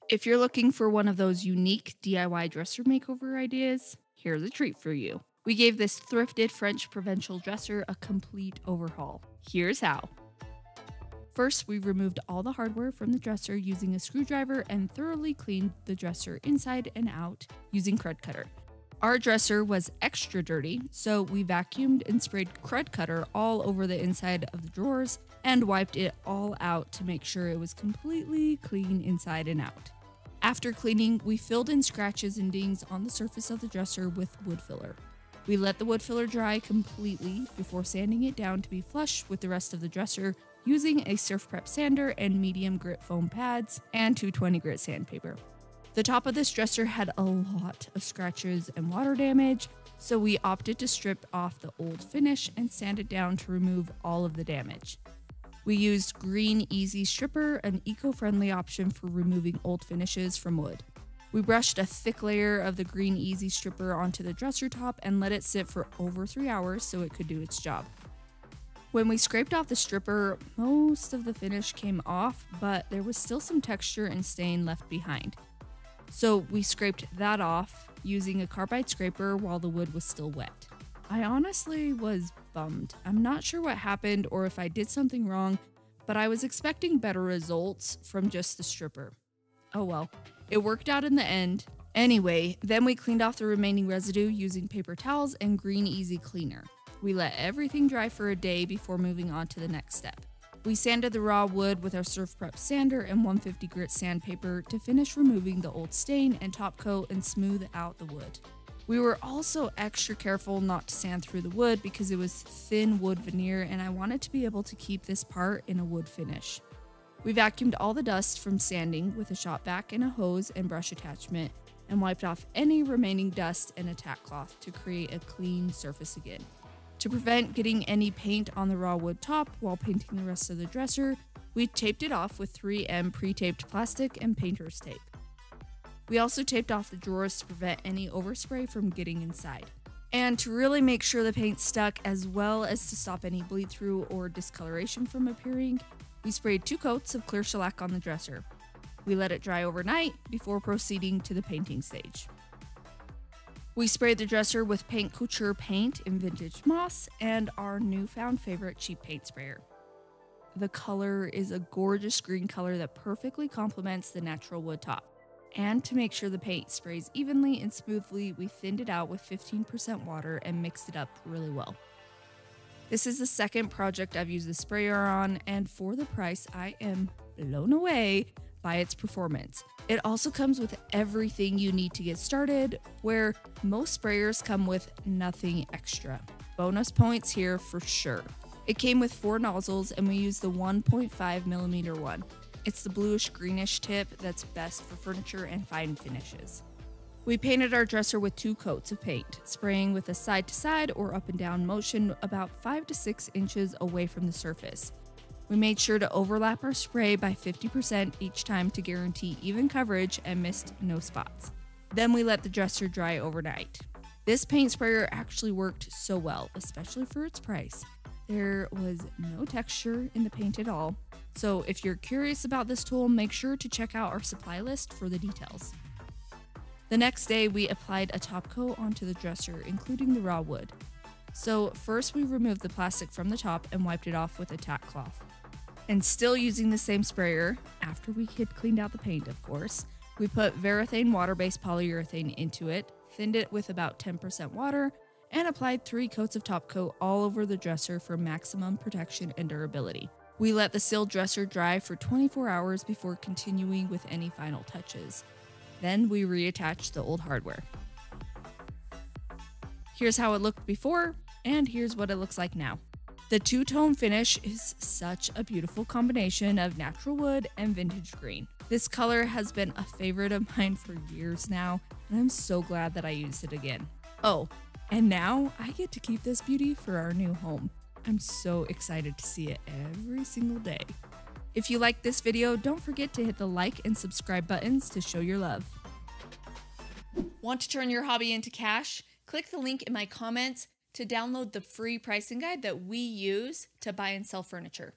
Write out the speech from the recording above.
If you're looking for one of those unique DIY dresser makeover ideas, here's a treat for you. We gave this thrifted French provincial dresser a complete overhaul. Here's how. First, we removed all the hardware from the dresser using a screwdriver and thoroughly cleaned the dresser inside and out using Crud Cutter. Our dresser was extra dirty, so we vacuumed and sprayed Crud Cutter all over the inside of the drawers and wiped it all out to make sure it was completely clean inside and out. After cleaning, we filled in scratches and dings on the surface of the dresser with wood filler. We let the wood filler dry completely before sanding it down to be flush with the rest of the dresser using a Surf Prep sander and medium grit foam pads and 220 grit sandpaper. The top of this dresser had a lot of scratches and water damage, so we opted to strip off the old finish and sand it down to remove all of the damage. We used Green Easy Stripper, an eco-friendly option for removing old finishes from wood. We brushed a thick layer of the Green Easy Stripper onto the dresser top and let it sit for over 3 hours so it could do its job. When we scraped off the stripper, most of the finish came off, but there was still some texture and stain left behind. So we scraped that off using a carbide scraper while the wood was still wet. I honestly was bummed. I'm not sure what happened or if I did something wrong, but I was expecting better results from just the stripper. Oh well, it worked out in the end. Anyway, then we cleaned off the remaining residue using paper towels and Green Easy Cleaner. We let everything dry for a day before moving on to the next step. We sanded the raw wood with our Surf Prep sander and 150 grit sandpaper to finish removing the old stain and top coat and smooth out the wood. We were also extra careful not to sand through the wood because it was thin wood veneer and I wanted to be able to keep this part in a wood finish. We vacuumed all the dust from sanding with a shop vac and a hose and brush attachment and wiped off any remaining dust and a tack cloth to create a clean surface again. To prevent getting any paint on the raw wood top while painting the rest of the dresser, we taped it off with 3M pre-taped plastic and painter's tape. We also taped off the drawers to prevent any overspray from getting inside. And to really make sure the paint stuck as well as to stop any bleed through or discoloration from appearing, we sprayed 2 coats of clear shellac on the dresser. We let it dry overnight before proceeding to the painting stage. We sprayed the dresser with Paint Couture paint in Vintage Moss and our newfound favorite cheap paint sprayer. The color is a gorgeous green color that perfectly complements the natural wood top. And to make sure the paint sprays evenly and smoothly, we thinned it out with 15% water and mixed it up really well. This is the second project I've used the sprayer on, and for the price, I am blown away by its performance. It also comes with everything you need to get started, where most sprayers come with nothing extra. Bonus points here for sure. It came with 4 nozzles and we used the 1.5mm one. It's the bluish greenish tip that's best for furniture and fine finishes. We painted our dresser with 2 coats of paint, spraying with a side to side or up and down motion about 5 to 6 inches away from the surface. We made sure to overlap our spray by 50% each time to guarantee even coverage and missed no spots. Then we let the dresser dry overnight. This paint sprayer actually worked so well, especially for its price. There was no texture in the paint at all. So if you're curious about this tool, make sure to check out our supply list for the details. The next day, we applied a top coat onto the dresser, including the raw wood. So first we removed the plastic from the top and wiped it off with a tack cloth. And still using the same sprayer, after we had cleaned out the paint of course, we put Varathane water-based polyurethane into it, thinned it with about 10% water, and applied 3 coats of top coat all over the dresser for maximum protection and durability. We let the sealed dresser dry for 24 hours before continuing with any final touches. Then we reattached the old hardware. Here's how it looked before, and here's what it looks like now. The two-tone finish is such a beautiful combination of natural wood and vintage green. This color has been a favorite of mine for years now, and I'm so glad that I used it again. Oh, and now I get to keep this beauty for our new home. I'm so excited to see it every single day. If you liked this video, don't forget to hit the like and subscribe buttons to show your love. Want to turn your hobby into cash? Click the link in my comments to download the free pricing guide that we use to buy and sell furniture.